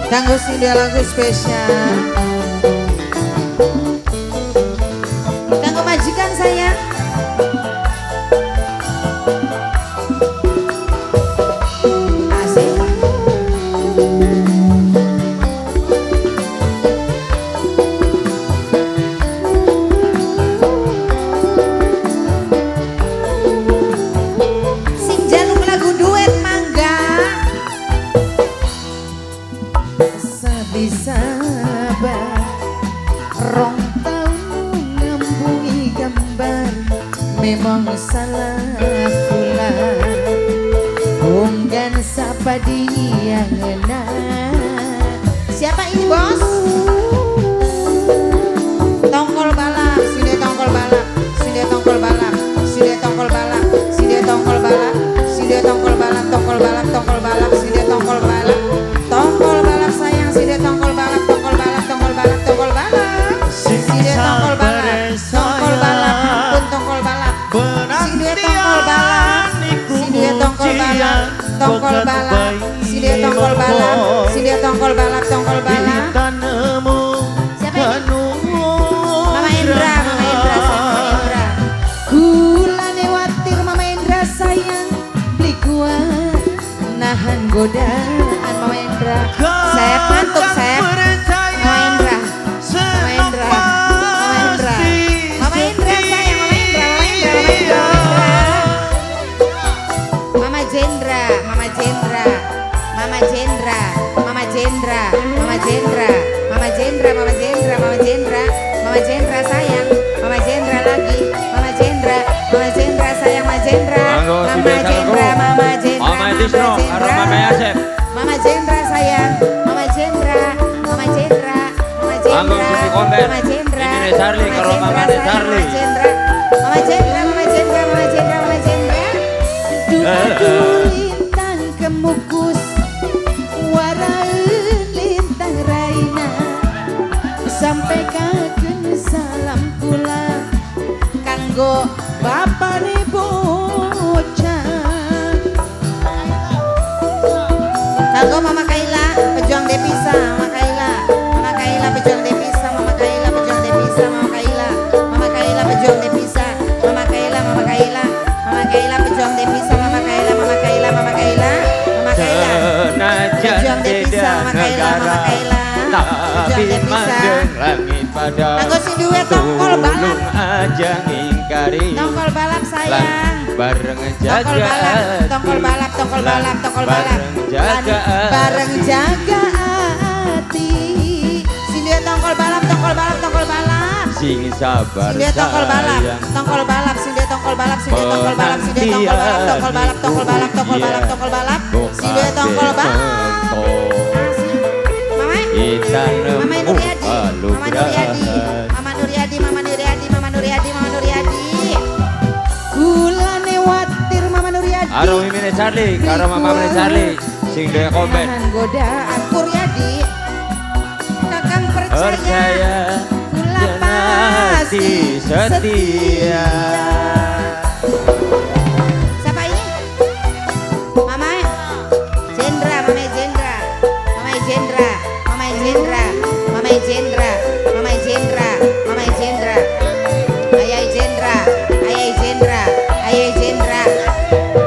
Kanggo sing dua lagu spesial kanggo majikan saya. Asik. Sing jaluk lagu duet mangga. Sabar rong taun ngambungi gambar memang salah pula unggan sapa dia ngena. Siapa ini bos? Tongkol balap, sini tongkol balap, sini tongkol balap, sini tongkol balap, sini tongkol balap, sini tongkol balap, tongkol balap, tongkol balap, sini tongkol balap, tongkol balap sayang, sini tongkol balap, tongkol balap, tongkol balap, tongkol balap, sini tongkol balap, tongkol balap, pun tongkol balap, sini tongkol balap, sini tongkol balap, tongkol balap, sini tongkol balap, sini tongkol balap, tongkol balap. Siapa ini? Mama Indra, Mama Indra, Mama Indra. Kula newatir Mama Indra sayang, beli kuat nahan godaan Mama Indra. Sep ngantuk Sep. Mama Indra, Mama Indra, Mama Indra, Mama Indra sayang, Mama Indra, Mama Indra, Mama Jendra, Mama Jendra, Mama Jendra, Mama Jendra, Mama Jendra, Mama Jendra, Mama Jendra, Mama Jendra, Mama Jendra sayang, Mama Jendra lagi, Mama Jendra, Mama Jendra sayang, Mama Jendra, Mama Jendra, Mama Jendra, Mama Jendra, Mama Jendra sayang, Mama Jendra, Mama Jendra, Mama Jendra, Mama Jendra, Charlie, kalau Mama Charlie, Mama Jendra, Mama Jendra, Mama Jendra, Mama Jendra, Mama Jendra, aduh lintang kemukus, waraeun lintang raina, sampai kaken salam pula, kanggo bapa nih bocah, kanggo Mama Kaila, pejuang Devisa, Mama Kaila, Mama Kaila pejuang Devisa, Mama Kaila pejuang Devisa, Mama Kaila, Mama Kaila pejuang Devisa, Mama Kaila, Mama Kaila, Mama Kaila pejuang Devisa, Mama Kaila, Mama Kaila, Mama Kaila, Mama Kaila, pejuang Devisa, Mama Kaila, Mama Kaila, pejuang Devisa. langit pada Kanggo sing duet tongkol balap, aja ngingkari tongkol balap sayang. bareng Tongkol jaga balap, tongkol balap, tongkol balap, tongkol balap. Bareng jaga hati. Sini tongkol balap, tongkol balap, tongkol balap. sing sabar Sini tongkol balap, sayang tongkol balap, sini tongkol balap, sini tongkol balap, sini tongkol balap, tongkol balap, tongkol balap, tongkol balap, tongkol balap. Sini tongkol balap. Mama, Mama Nuryadi, Mama Nuryadi, Mama Nuryadi, Mama Nuryadi, Mama Nuryadi, Mama Nuryadi. Kula newatir Mama Nuryadi. Aro mimine Charlie, karo Mama Mine Charlie, sing daya komen. Nahan godaan Kuryadi, kakang percaya, kula pasti setia. Siapa ini? Mama Jendra, Mama Jendra, Mama Jendra, Mama Jendra, Mama Jendra, Mama Jendra, Mama Jendra, Ayah Jendra, Ayah Jendra, Ayah Jendra,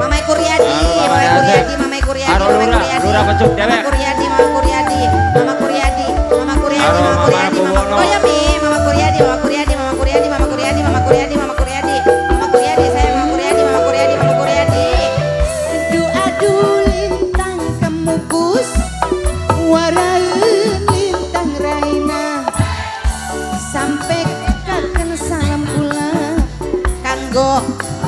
Mama Kuryadi, Mama Kuryadi, Mama Kuryadi, Mama Kuryadi, Lurah Pecuk Mama dewek. Kuryadi, Mama Kuryadi, Mama Kuryadi, Mama Kuryadi, Mama Kuryadi, Mama Oh ya Mi, Mama Kuryadi, Mama Kuryadi, Mama Kuryadi, Mama Kuryadi, Mama Kuryadi, Mama Kuryadi, Mama Kuryadi, saya Mama Kuryadi, Mama Kuryadi, Mama Kuryadi. Aduh lintang kemukus, waraeun lintang raina, sampai kaken salam pula, kanggo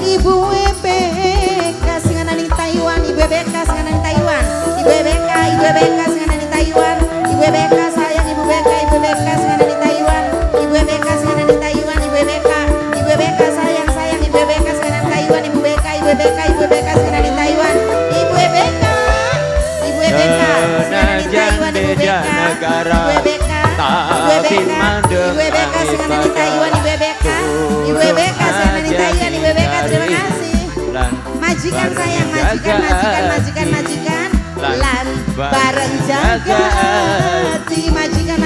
Ibu WBK singanan ning Taiwan, Ibu WBK singanan ning Taiwan, Ibu WBK, Ibu WBK singanan ning Taiwan, Ibu WBK sayang, Ibu WBK, Ibu WBK singanan ning Taiwan, Ibu WBK singanan ning Taiwan, Ibu WBK, Ibu WBK sayang, sayang, Ibu WBK singanan ning Taiwan, Ibu WBK, Ibu WBK, Ibu WBK singanan ning Taiwan, Ibu WBK, Ibu WBK singanan ning Taiwan, Ibu WBK, Ibu WBK, Ibu WBK singanan ning Taiwan, Ibu WBK, Ibu WBK singanan ning Taiwan, Ibu WBK, terima kasih. Majikan majikan sayang, majikan lan bareng jaga hati. Majikan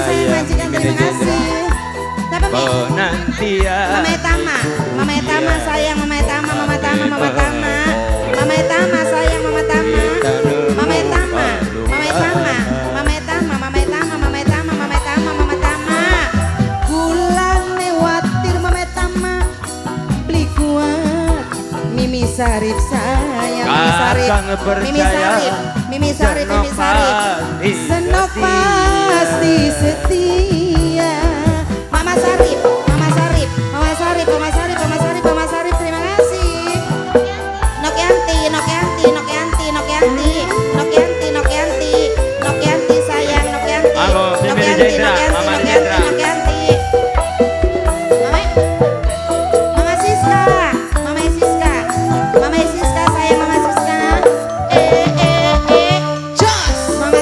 sayang, terima kasih. Siapa Mi? Penantian Mama Etama sayang, Mama Etama sayang, Mama Etama. Bulan lewatir Mama Etama, beli kuat Mimi Sarip sayang, Mimi Sarip, Senok pasti setia. Mama Sarip, terima kasih. Nokianti sayang, Halo, Mimi Jendra, Mama Jendra. Mama Siska sayang, Mama Siska. Jos. Mama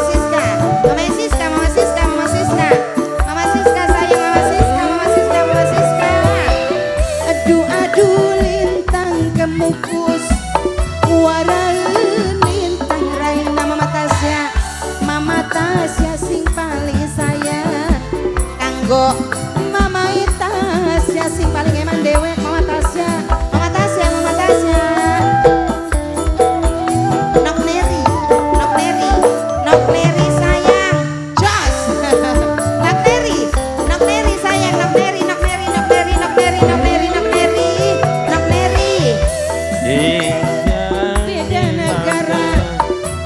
Siska sayang, Mama Siska. Aduh lintang kemukus, warang lintang raina. Mama Tasya sing paling sayang. Kanggo Mama Tasya sing paling emang dewek. Mama Tasya. Nok Neri sayang. Jos. Nok Neri sayang, Nok Neri. Beda negara.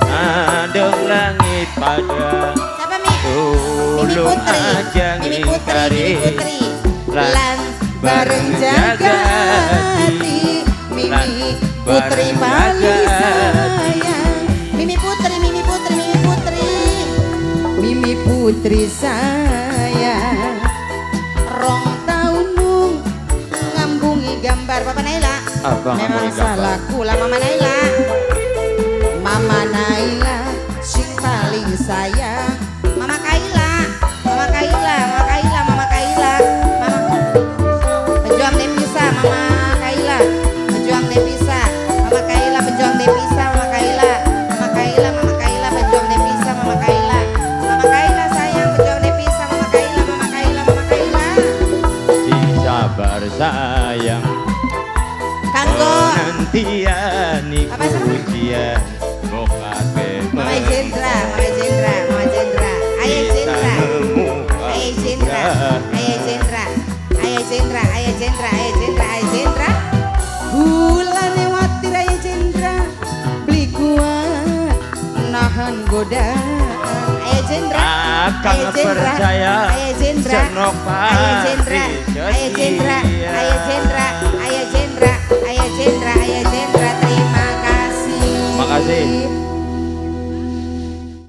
Adong langit pada Siapa Mi? Mimi Putri. Lan bareng jaga hati. Mimi Putri paling sayang. Mimi Putri sayang. Rong tahun mung ngambungi gambar Papa Naila. Memang salahku lah Mama Naila sing paling sayang. Mama Kaila. Pejuang devisa Mama Kaila. Pejuang devisa Mama Kaila. Pejuang devisa Mama Kaila. Sayang, pejuang devisa Mama Kaila. Si sabar sayang Kanggo penantian Apa sama? ujian Mokabe Mama Jendra. Ayah Jendra. Bulan lewati Ayah Jendra, beli kuat nahan godaan. Ayah Jendra. Akang percaya Senok pasti Ayah Jendra. Terima kasih. Makasih.